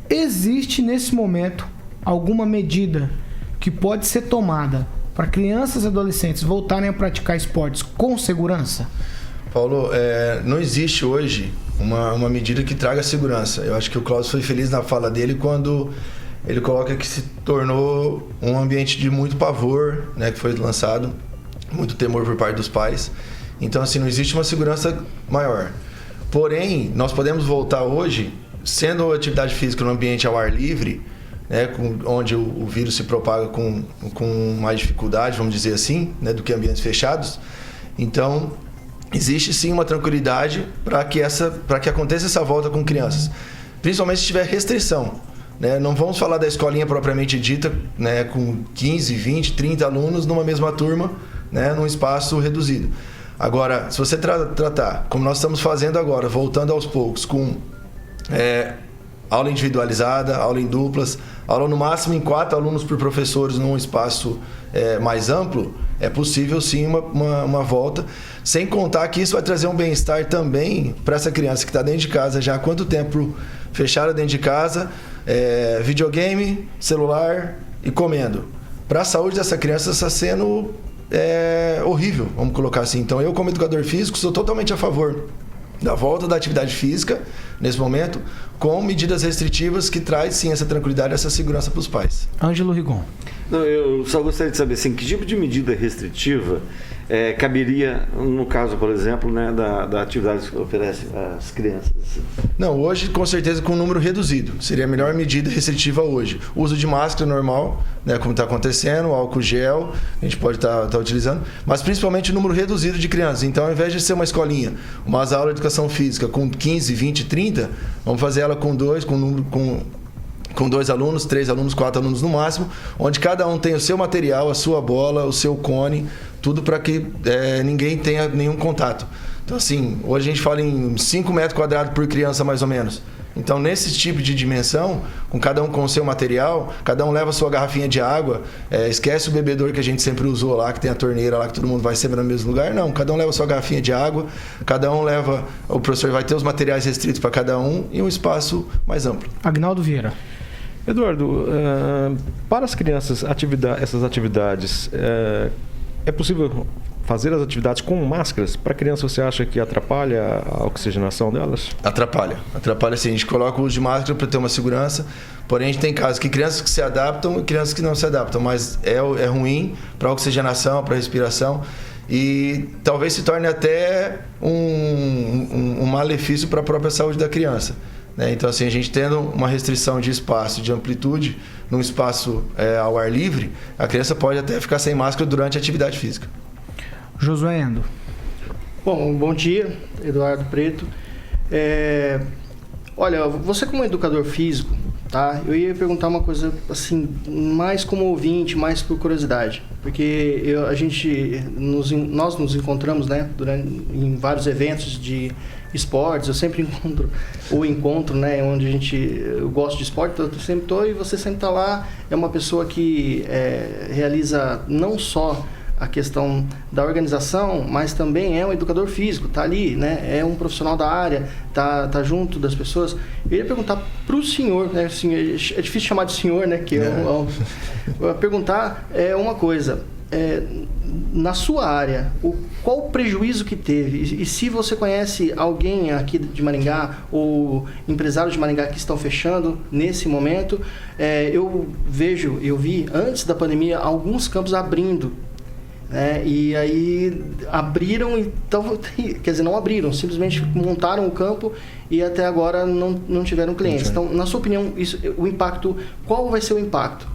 Existe nesse momento alguma medida que pode ser tomada para crianças e adolescentes voltarem a praticar esportes com segurança? Paulo, não existe hoje uma medida que traga segurança. Eu acho que o Cláudio foi feliz na fala dele quando ele coloca que se tornou um ambiente de muito pavor, né, que foi lançado, muito temor por parte dos pais. Então, assim, não existe uma segurança maior. Porém, nós podemos voltar hoje, sendo atividade física no ambiente ao ar livre, né, onde o vírus se propaga com mais dificuldade, vamos dizer assim, né, do que ambientes fechados. Então, existe sim uma tranquilidade para que aconteça essa volta com crianças, principalmente se tiver restrição. Né? Não vamos falar da escolinha propriamente dita, né, com 15, 20, 30 alunos numa mesma turma, né, num espaço reduzido. Agora, se você tratar, como nós estamos fazendo agora, voltando aos poucos, com aula individualizada, aula em duplas, aula no máximo em 4 alunos por professores num espaço mais amplo, é possível sim uma volta, sem contar que isso vai trazer um bem-estar também para essa criança que está dentro de casa já há quanto tempo fechada dentro de casa, videogame, celular e comendo. Para a saúde dessa criança está sendo horrível, vamos colocar assim. Então eu, como educador físico, sou totalmente a favor da volta da atividade física nesse momento, com medidas restritivas que traz sim essa tranquilidade, essa segurança para os pais. Ângelo Rigon. Não, eu só gostaria de saber assim, que tipo de medida restritiva caberia no caso, por exemplo, né, da atividade que oferece às crianças? Não, hoje com certeza com um número reduzido. Seria a melhor medida restritiva hoje. O uso de máscara normal, né, como está acontecendo, álcool gel, a gente pode estar utilizando, mas principalmente o número reduzido de crianças. Então, ao invés de ser uma escolinha, umas aulas de educação física com 15, 20, 30, vamos fazer ela com 2 alunos, 3 alunos, 4 alunos no máximo, onde cada um tem o seu material, a sua bola, o seu cone, tudo para que ninguém tenha nenhum contato. Então, assim, hoje a gente fala em 5 metros quadrados por criança, mais ou menos. Então, nesse tipo de dimensão, com cada um com o seu material, cada um leva a sua garrafinha de água, esquece o bebedor que a gente sempre usou lá, que tem a torneira lá, que todo mundo vai sempre no mesmo lugar. Não, cada um leva a sua garrafinha de água, cada um leva, o professor vai ter os materiais restritos para cada um e um espaço mais amplo. Agnaldo Vieira. Eduardo, para as crianças, essas atividades, é possível fazer as atividades com máscaras? Para a criança, você acha que atrapalha a oxigenação delas? Atrapalha sim. A gente coloca o uso de máscara para ter uma segurança, porém a gente tem casos que crianças que se adaptam e crianças que não se adaptam, mas é ruim para a oxigenação, para a respiração e talvez se torne até um malefício para a própria saúde da criança. Então, assim, a gente tendo uma restrição de espaço, de amplitude, num espaço ao ar livre, a criança pode até ficar sem máscara durante a atividade física. Josué Endo. Bom dia, Eduardo Preto. Olha, você como educador físico, tá? Eu ia perguntar uma coisa, assim, mais como ouvinte, mais por curiosidade. Porque nós nos encontramos, né, em vários eventos de esportes, eu sempre encontro, né, onde eu gosto de esporte, eu sempre estou e você sempre está lá. É uma pessoa que realiza não só a questão da organização, mas também é um educador físico, tá ali, né? É um profissional da área, tá junto das pessoas. Eu ia perguntar pro senhor, né? Assim, é difícil chamar de senhor, né? Que eu ia perguntar uma coisa. Na sua área, qual o prejuízo que teve? E se você conhece alguém aqui de Maringá ou empresários de Maringá que estão fechando nesse momento, eu vi antes da pandemia alguns campos abrindo. E aí abriram, então, quer dizer, não abriram, simplesmente montaram o campo e até agora não tiveram clientes. Então, na sua opinião, o impacto, qual vai ser o impacto?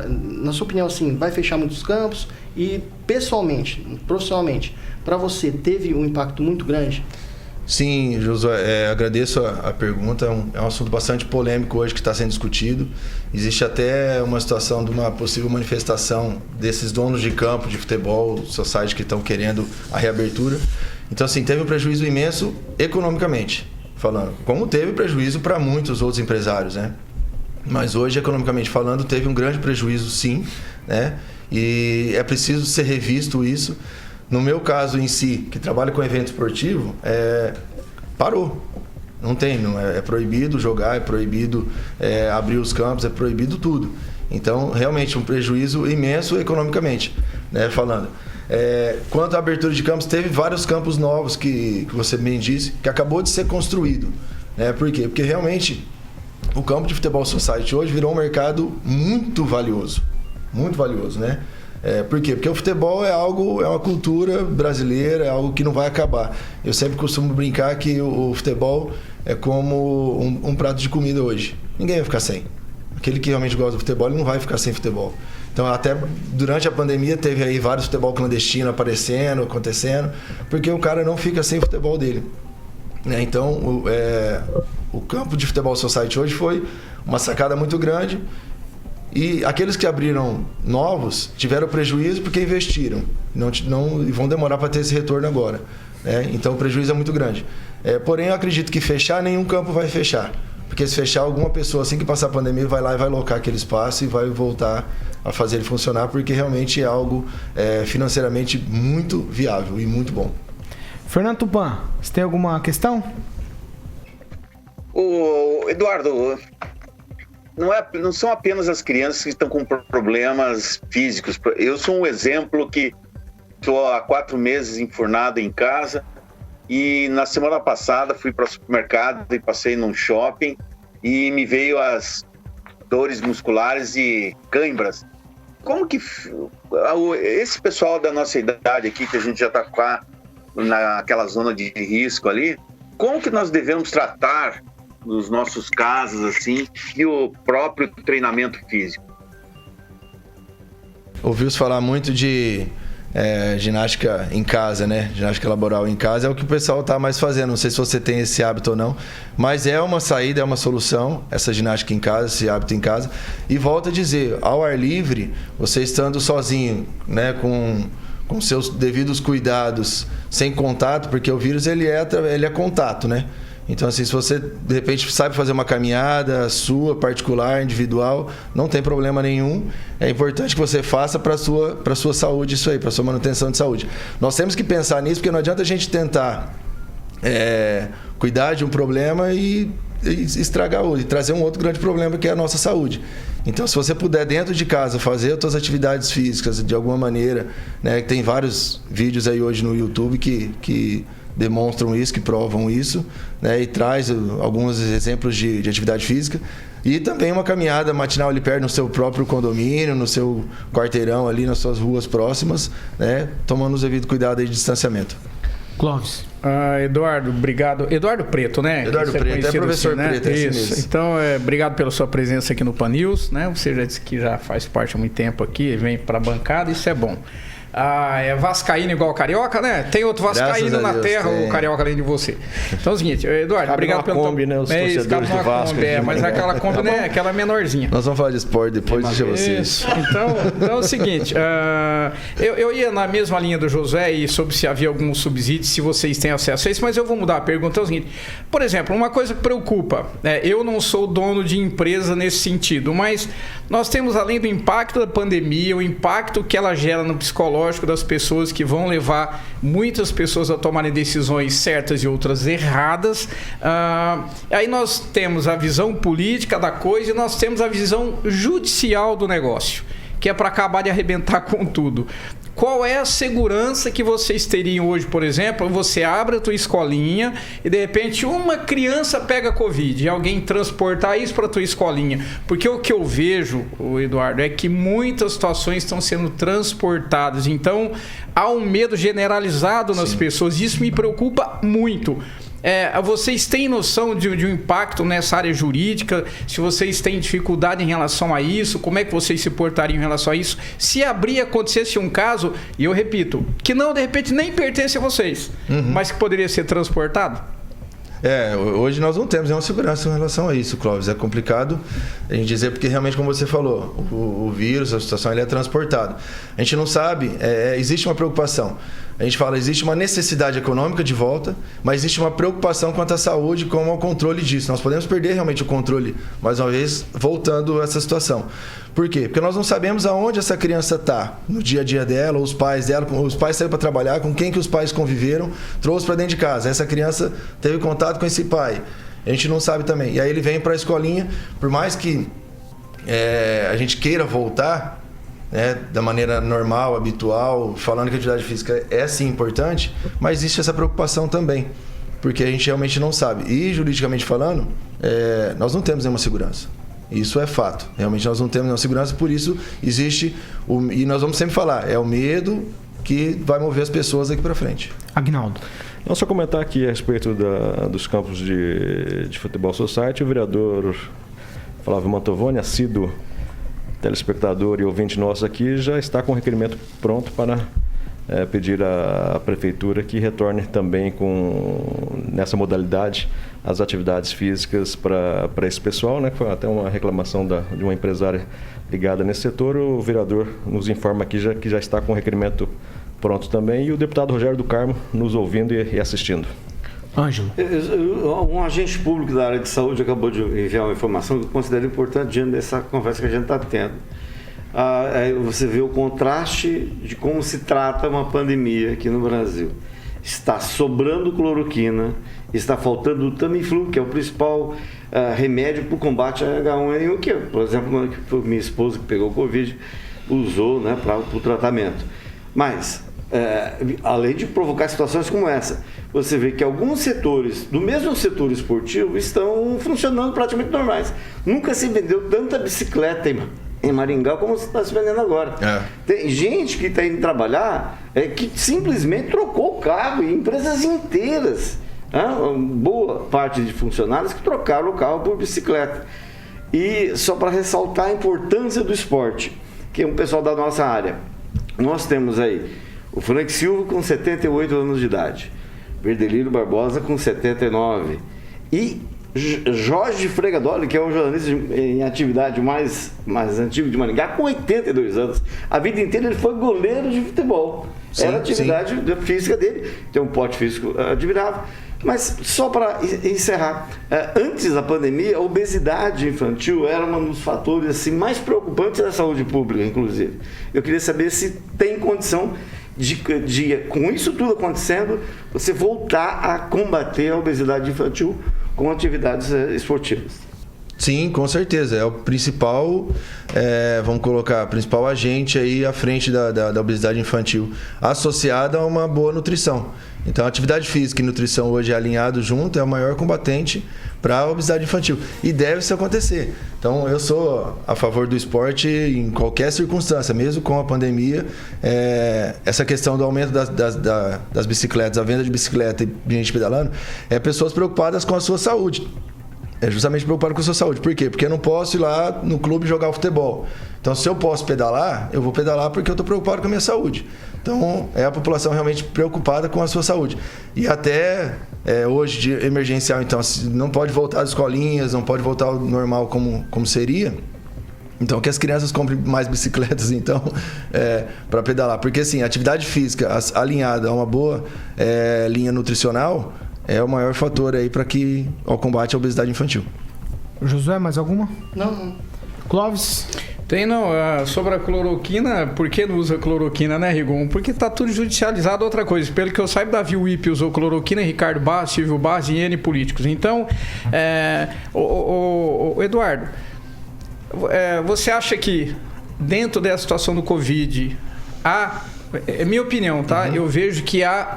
Na sua opinião, assim, vai fechar muitos campos e pessoalmente, profissionalmente, para você, teve um impacto muito grande? Sim, Josué, agradeço a pergunta. É um assunto bastante polêmico hoje que está sendo discutido. Existe até uma situação de uma possível manifestação desses donos de campo de futebol, society que estão querendo a reabertura. Então, assim, teve um prejuízo imenso economicamente, falando, como teve prejuízo para muitos outros empresários, né? Mas hoje, economicamente falando, teve um grande prejuízo, sim, né? E é preciso ser revisto isso. No meu caso em si, que trabalho com evento esportivo, parou. Não é proibido jogar, é proibido abrir os campos, é proibido tudo. Então, realmente, um prejuízo imenso economicamente, né, falando. Quanto à abertura de campos, teve vários campos novos que você bem disse, que acabou de ser construído. Né? Por quê? Porque realmente o campo de futebol society hoje virou um mercado muito valioso, né? Por quê? Porque o futebol é uma cultura brasileira, é algo que não vai acabar. Eu sempre costumo brincar que o futebol é como um prato de comida hoje. Ninguém vai ficar sem. Aquele que realmente gosta do futebol, ele não vai ficar sem futebol. Então, até durante a pandemia, teve aí vários futebol clandestino acontecendo, porque o cara não fica sem o futebol dele. Então, o campo de futebol society hoje foi uma sacada muito grande. E aqueles que abriram novos tiveram prejuízo porque investiram. E vão demorar para ter esse retorno agora. Né? Então o prejuízo é muito grande. Porém, eu acredito que fechar, nenhum campo vai fechar. Porque se fechar, alguma pessoa, assim que passar a pandemia, vai lá e vai locar aquele espaço e vai voltar a fazer ele funcionar, porque realmente é algo financeiramente muito viável e muito bom. Fernando Tupan, você tem alguma questão? Eduardo, não são apenas as crianças que estão com problemas físicos. Eu sou um exemplo que estou há 4 meses enfurnado em casa e na semana passada fui para o supermercado e passei num shopping e me veio as dores musculares e cãibras. Como que esse pessoal da nossa idade aqui, que a gente já está naquela zona de risco ali, como que nós devemos tratar nos nossos casos, assim, e o próprio treinamento físico? Ouviu-se falar muito de ginástica em casa, né? Ginástica laboral em casa é o que o pessoal está mais fazendo. Não sei se você tem esse hábito ou não, mas é uma saída, é uma solução, essa ginástica em casa, esse hábito em casa. E volto a dizer, ao ar livre, você estando sozinho, né, com seus devidos cuidados, sem contato, porque o vírus ele é contato, né? Então, assim, se você, de repente, sabe fazer uma caminhada sua, particular, individual, não tem problema nenhum. É importante que você faça para a sua saúde isso aí, para a sua manutenção de saúde. Nós temos que pensar nisso, porque não adianta a gente tentar cuidar de um problema e estragar outro, e trazer um outro grande problema, que é a nossa saúde. Então, se você puder, dentro de casa, fazer as suas atividades físicas de alguma maneira, né? Tem vários vídeos aí hoje no YouTube que demonstram isso, que provam isso, né? E traz alguns exemplos de atividade física. E também uma caminhada matinal ali perto no seu próprio condomínio, no seu quarteirão ali, nas suas ruas próximas, né? Tomando os devidos cuidados aí de distanciamento. Clóvis. Eduardo, obrigado. Eduardo Preto, né? Eduardo Preto, professor assim, né? Preto. Isso. Então, obrigado pela sua presença aqui no Pan News, né? Você já disse que já faz parte há muito tempo aqui, vem para a bancada, isso é bom. é vascaíno igual carioca, né? Tem outro vascaíno na terra, o carioca além de você. Então é o seguinte, Eduardo, obrigado pelo Kombi, né? Os torcedores do Vasco. Mas aquela Kombi, né? Aquela menorzinha. Nós vamos falar de esporte depois, deixa vocês. Isso. Então é o seguinte, eu ia na mesma linha do José e sobre se havia algum subsídio, se vocês têm acesso a isso, mas eu vou mudar a pergunta. É o seguinte, por exemplo, uma coisa que preocupa, eu não sou dono de empresa nesse sentido, mas nós temos, além do impacto da pandemia, o impacto que ela gera no psicológico das pessoas, que vão levar muitas pessoas a tomarem decisões certas e outras erradas. Aí nós temos a visão política da coisa e nós temos a visão judicial do negócio, que é para acabar de arrebentar com tudo. Qual é a segurança que vocês teriam hoje, por exemplo? Você abre a tua escolinha e de repente uma criança pega Covid e alguém transportar isso para a tua escolinha. Porque o que eu vejo, Eduardo, é que muitas situações estão sendo transportadas. Então há um medo generalizado nas pessoas e isso me preocupa muito. Vocês têm noção de um impacto nessa área jurídica? Se vocês têm dificuldade em relação a isso, como é que vocês se portariam em relação a isso? Se abrir e acontecesse um caso, e eu repito, que não, de repente, nem pertence a vocês, mas que poderia ser transportado? Hoje nós não temos nenhuma segurança em relação a isso, Clóvis. É complicado a gente dizer, porque realmente, como você falou, o vírus, a situação, ele é transportado. A gente não sabe, existe uma preocupação. A gente fala, existe uma necessidade econômica de volta, mas existe uma preocupação quanto à saúde, como ao controle disso. Nós podemos perder realmente o controle, mais uma vez, voltando a essa situação. Por quê? Porque nós não sabemos aonde essa criança está, no dia a dia dela, os pais saíram para trabalhar, com quem que os pais conviveram, trouxe para dentro de casa. Essa criança teve contato com esse pai. A gente não sabe também. E aí ele vem para a escolinha, por mais que a gente queira voltar, da maneira normal, habitual, falando que a atividade física é sim importante, mas existe essa preocupação também, porque a gente realmente não sabe. E juridicamente falando, nós não temos nenhuma segurança. Isso é fato. Realmente nós não temos nenhuma segurança, por isso existe, e nós vamos sempre falar, é o medo que vai mover as pessoas daqui para frente. Aguinaldo. Não, só comentar aqui a respeito dos campos de futebol society, o vereador Flávio Mantovani, assíduo telespectador e ouvinte nosso aqui, já está com o requerimento pronto para pedir à prefeitura que retorne também nessa modalidade as atividades físicas para esse pessoal, né? Foi até uma reclamação de uma empresária ligada nesse setor. O vereador nos informa aqui que já está com o requerimento pronto também, e o deputado Rogério do Carmo nos ouvindo e assistindo. Ângelo. Um agente público da área de saúde acabou de enviar uma informação que eu considero importante diante dessa conversa que a gente está tendo. Você vê o contraste de como se trata uma pandemia aqui no Brasil. Está sobrando cloroquina, está faltando o Tamiflu, que é o principal remédio para o combate a H1N1, que, por exemplo, minha esposa que pegou Covid usou, né, para o tratamento. Mas, além de provocar situações como essa, você vê que alguns setores, do mesmo setor esportivo, estão funcionando praticamente normais. Nunca se vendeu tanta bicicleta em Maringá como se está se vendendo agora. Tem gente que está indo trabalhar que simplesmente trocou o carro, e empresas inteiras, boa parte de funcionários que trocaram o carro por bicicleta. E só para ressaltar a importância do esporte, que é um pessoal da nossa área, nós temos aí o Frank Silva com 78 anos de idade, Verdelino Barbosa com 79 e Jorge Fregadoli, que é um jornalista em atividade mais antigo de Maringá, com 82 anos. A vida inteira ele foi goleiro de futebol. Era a atividade física dele, tem um porte físico admirável. Mas só para encerrar, antes da pandemia, a obesidade infantil era um dos fatores assim, mais preocupantes da saúde pública, inclusive. Eu queria saber se tem condição de, com isso tudo acontecendo, você voltar a combater a obesidade infantil com atividades esportivas. Sim, com certeza. É o principal, vamos colocar, principal agente aí à frente da obesidade infantil, associada a uma boa nutrição. Então, atividade física e nutrição hoje alinhado junto é o maior combatente para a obesidade infantil. E deve se acontecer. Então, eu sou a favor do esporte em qualquer circunstância, mesmo com a pandemia. Essa questão do aumento das bicicletas, a venda de bicicleta e gente pedalando, pessoas preocupadas com a sua saúde. É justamente preocupado com a sua saúde. Por quê? Porque eu não posso ir lá no clube jogar futebol. Então, se eu posso pedalar, eu vou pedalar porque eu estou preocupado com a minha saúde. Então, é a população realmente preocupada com a sua saúde. E até hoje, de emergencial, então, não pode voltar às escolinhas, não pode voltar ao normal como seria. Então, que as crianças comprem mais bicicletas, então, para pedalar. Porque, assim, a atividade física alinhada a uma boa linha nutricional é o maior fator aí para que ao combate à obesidade infantil. Josué, mais alguma? Não. Clóvis? Tem não, sobre a cloroquina, por que não usa cloroquina, né, Rigon? Porque tá tudo judicializado. Outra coisa, pelo que eu saiba, Davi Wip usou cloroquina, Ricardo Barros, Silvio Barros e N políticos. Então, Eduardo, você acha que dentro dessa situação do Covid, é minha opinião, tá? Eu vejo que há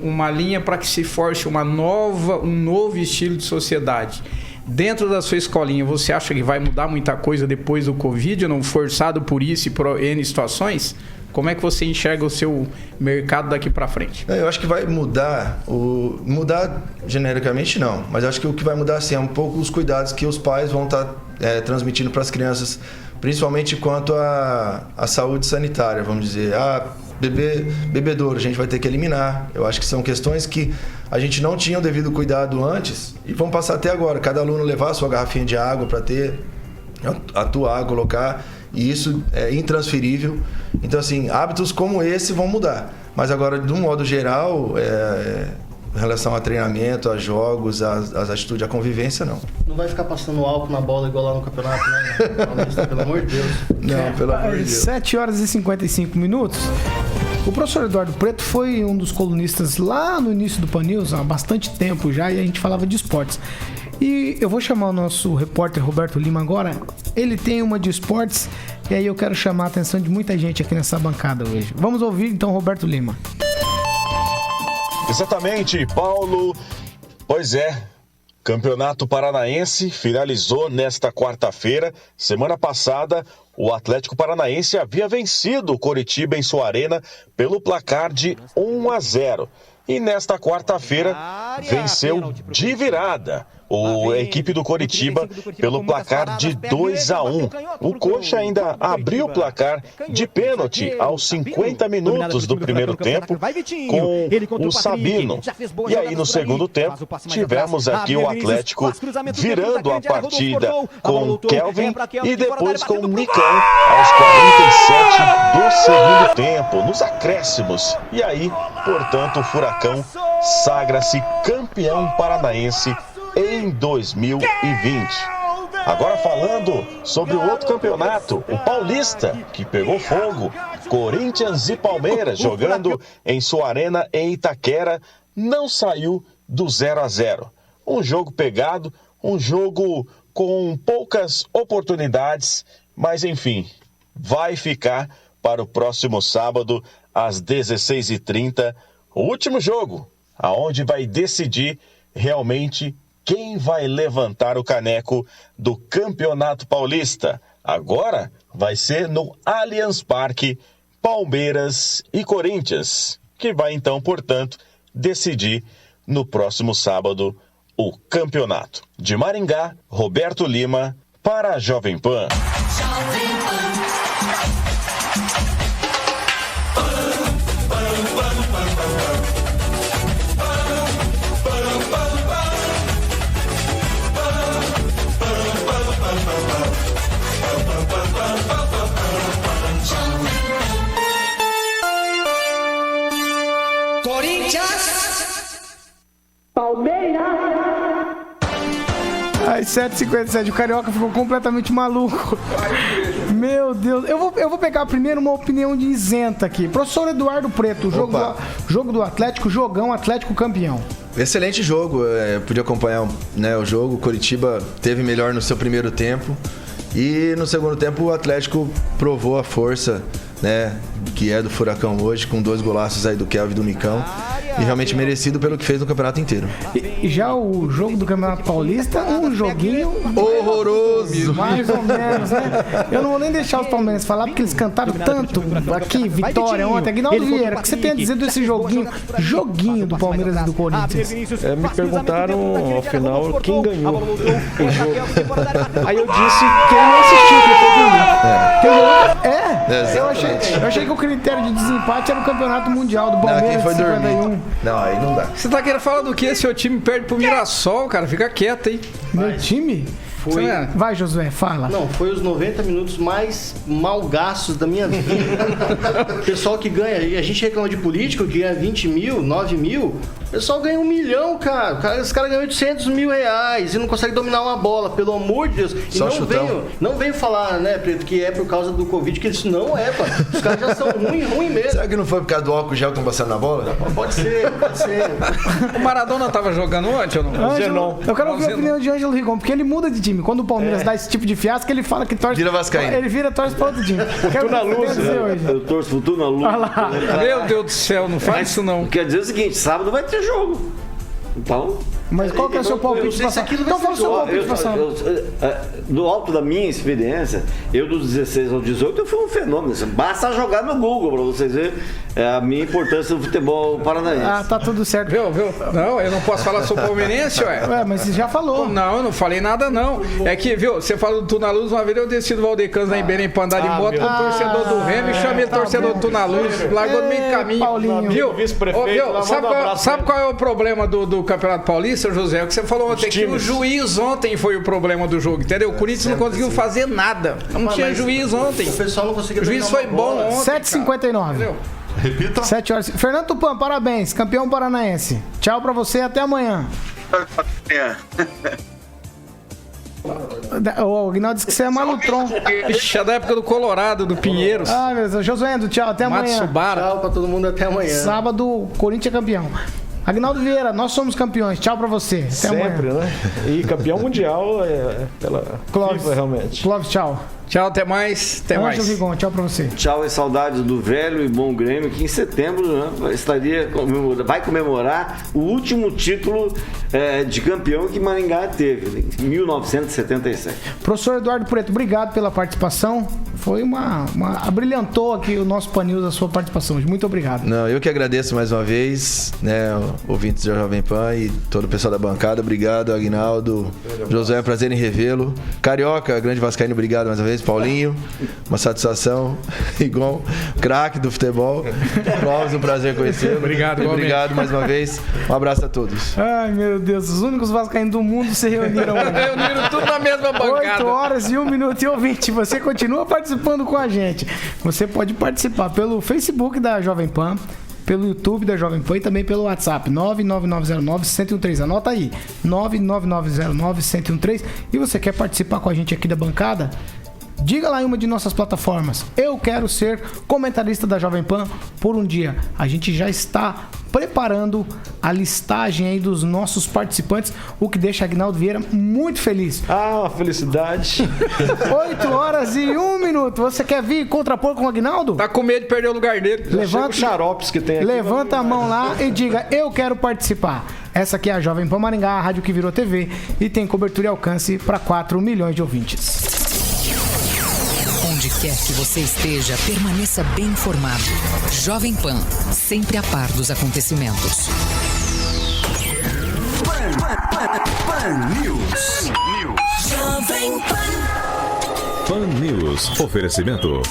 uma linha para que se force um novo estilo de sociedade. Dentro da sua escolinha, você acha que vai mudar muita coisa depois do Covid, ou não forçado por isso e por N situações? Como é que você enxerga o seu mercado daqui para frente? Eu acho que vai mudar, mudar genericamente não, mas acho que o que vai mudar assim, é um pouco os cuidados que os pais vão estar transmitindo para as crianças, principalmente quanto à saúde sanitária, vamos dizer. Bebedouro, a gente vai ter que eliminar. Eu acho que são questões que a gente não tinha o devido cuidado antes e vão passar até agora. Cada aluno levar a sua garrafinha de água para ter, atuar, colocar, e isso é intransferível. Então, assim, hábitos como esse vão mudar. Mas agora, de um modo geral, em relação a treinamento, a jogos, as atitudes, a convivência, não. Não vai ficar passando álcool na bola igual lá no campeonato, né? Pelo amor de Deus. Não, pelo amor de Deus. 7 horas e 55 minutos. O professor Eduardo Preto foi um dos colunistas lá no início do Pan News, há bastante tempo já, e a gente falava de esportes. E eu vou chamar o nosso repórter Roberto Lima agora. Ele tem uma de esportes, e aí eu quero chamar a atenção de muita gente aqui nessa bancada hoje. Vamos ouvir então Roberto Lima. Exatamente, Paulo. Pois é, Campeonato Paranaense finalizou nesta quarta-feira. Semana passada, o Atlético Paranaense havia vencido o Coritiba em sua arena pelo placar de 1-0. E nesta quarta-feira venceu de virada a equipe do Coritiba pelo placar de 2-1. O Coxa ainda abriu o placar de pênalti aos 50 minutos do primeiro tempo com o Sabino. E aí no segundo tempo tivemos aqui o Atlético virando a partida com o Kelvin e depois com o Nicão aos 47 do segundo tempo, nos acréscimos. E aí, portanto, o Furacão sagra-se campeão paranaense em 2020. Agora falando sobre o outro campeonato, o Paulista, que pegou fogo. Corinthians e Palmeiras jogando em sua arena em Itaquera, não saiu do 0-0. Um jogo pegado, um jogo com poucas oportunidades, mas enfim, vai ficar para o próximo sábado às 16h30, o último jogo, aonde vai decidir realmente quem vai levantar o caneco do Campeonato Paulista. Agora vai ser no Allianz Parque, Palmeiras e Corinthians, que vai então, portanto, decidir no próximo sábado o campeonato. De Maringá, Roberto Lima, para a Jovem Pan. Às 7h57, o Carioca ficou completamente maluco. Meu Deus. Eu vou pegar primeiro uma opinião de isenta aqui. Professor Eduardo Preto, jogo do Atlético, jogão, Atlético campeão. Excelente jogo. Pude acompanhar, né, o jogo. O Coritiba teve melhor no seu primeiro tempo. E no segundo tempo o Atlético provou a força, né, que é do Furacão hoje, com 2 golaços aí do Kelvin e do Nicão. E realmente merecido pelo que fez no campeonato inteiro. E já o jogo do Campeonato Paulista, um joguinho horroroso. Mais ou menos, né? Eu não vou nem deixar os palmeirenses falar, porque eles cantaram tanto aqui, vitória ontem. Aguinaldo Vieira, o que você tem a dizer desse joguinho do Palmeiras e do Corinthians? Me perguntaram ao final quem ganhou o jogo. Aí eu disse quem não assistiu, eu achei que o critério de desempate era o Campeonato Mundial do Palmeiras. Foi dormir. Não, aí não dá. Você tá querendo falar do quê? Seu time perde pro Mirassol, cara. Fica quieto, hein? Meu time? Foi... Vai, Josué, fala. Não, foi os 90 minutos mais mal gastos da minha vida. O pessoal que ganha, a gente reclama de político que ganha 20 mil, 9 mil. O pessoal ganha 1 milhão, cara. Os caras ganham 800 mil reais e não conseguem dominar uma bola, pelo amor de Deus. E não venho falar, né, Preto, que é por causa do Covid, que isso não é, pá. Os caras já são ruim mesmo. Será que não foi por causa do álcool gel que estão passando na bola? Pode ser. O Maradona tava jogando ontem ou não? Ângelo, eu quero ouvir a opinião de Ângelo Rigon, porque ele muda de time. Quando o Palmeiras dá esse tipo de fiasco, ele fala que torce... Vira vascaíno. Ele torce para outro time. Fortuna Luz. Eu torço Fortuna Luz. Meu Deus do céu, não faz isso não. Quer dizer o seguinte, sábado vai ter jogo. Então... Mas qual que é o seu palpite de passar? Então fala o seu palpite de passar. Do alto da minha experiência, eu dos 16 aos 18, eu fui um fenômeno. Basta jogar no Google pra vocês verem a minha importância no futebol paranaense. Ah, tá tudo certo. Viu? Não, eu não posso falar sobre o palmeirense, ué. Ué, mas você já falou. Não, eu não falei nada, não. É que, viu, você falou do Tunaluz, uma vez eu desci do Valdecanos lá em Belém pra andar de moto com o torcedor do Remo e chamei o torcedor do Tunaluz, largou no meio do caminho. Paulinho. Viu? Sabe qual é o problema do Campeonato Paulista, José? O que você falou ontem, que o juiz ontem foi o problema do jogo, entendeu? O Corinthians não conseguiu fazer nada. Não tinha juiz ontem. O pessoal não conseguiu. O juiz foi bom ontem. 7h59. Repita. 7 horas. Fernando Tupan, parabéns, campeão paranaense. Tchau pra você, até amanhã. O Aguinaldo disse que você é malutron. Ixi, é da época do Colorado, do Pinheiros. Ah, meu Deus. Josué, tchau, até amanhã. Matsubara. Tchau pra todo mundo, até amanhã. Sábado, Corinthians é campeão. Aguinaldo Vieira, nós somos campeões. Tchau pra você. Até sempre, amanhã. Né? E campeão mundial pela FIFA, realmente. Clóvis, tchau. Tchau, até mais. Até mais. Ângelo Rigon, tchau pra você. Tchau e saudades do velho e bom Grêmio, que em setembro, né, vai comemorar o último título de campeão que Maringá teve, em 1977. Professor Eduardo Preto, obrigado pela participação. Foi abrilhantou aqui o nosso Pan News, a sua participação. Muito obrigado. Não, eu que agradeço mais uma vez, né, ouvintes da Jovem Pan e todo o pessoal da bancada. Obrigado, Aguinaldo. José, é um prazer em revê-lo. Carioca, grande vascaíno, obrigado mais uma vez. Paulinho, uma satisfação. Igual craque do futebol. Clóvis, um prazer conhecê-lo. Obrigado mais uma vez. Um abraço a todos. Ai, meu Deus, os únicos vascaínos do mundo se reuniram hoje. Reuniram tudo na mesma bancada. 8 horas e 1 minuto e 20. Você continua participando com a gente. Você pode participar pelo Facebook da Jovem Pan, pelo YouTube da Jovem Pan e também pelo WhatsApp 99909-1013. Anota aí, 99909-1013. E você quer participar com a gente aqui da bancada? Diga lá em uma de nossas plataformas: eu quero ser comentarista da Jovem Pan por um dia. A gente já está preparando a listagem aí dos nossos participantes, o que deixa Aguinaldo Vieira muito feliz. Ah, uma felicidade. 8 horas e 1 minuto. Você quer vir contrapor com o Aguinaldo? Tá com medo de perder o lugar dele. Levanta os xaropes que tem aqui. Levanta a mão lá e diga: eu quero participar. Essa aqui é a Jovem Pan Maringá, a rádio que virou TV e tem cobertura e alcance para 4 milhões de ouvintes. Onde quer que você esteja, permaneça bem informado. Jovem Pan, sempre a par dos acontecimentos. Pan News. Jovem Pan. Pan News. Oferecimento.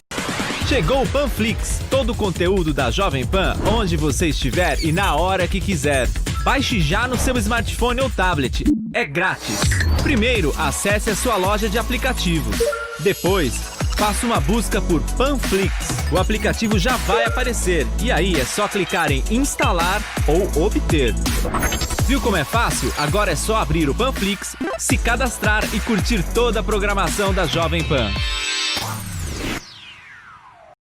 Chegou o Panflix, todo o conteúdo da Jovem Pan, onde você estiver e na hora que quiser. Baixe já no seu smartphone ou tablet. É grátis. Primeiro, acesse a sua loja de aplicativos. Depois, faça uma busca por Panflix. O aplicativo já vai aparecer e aí é só clicar em instalar ou obter. Viu como é fácil? Agora é só abrir o Panflix, se cadastrar e curtir toda a programação da Jovem Pan.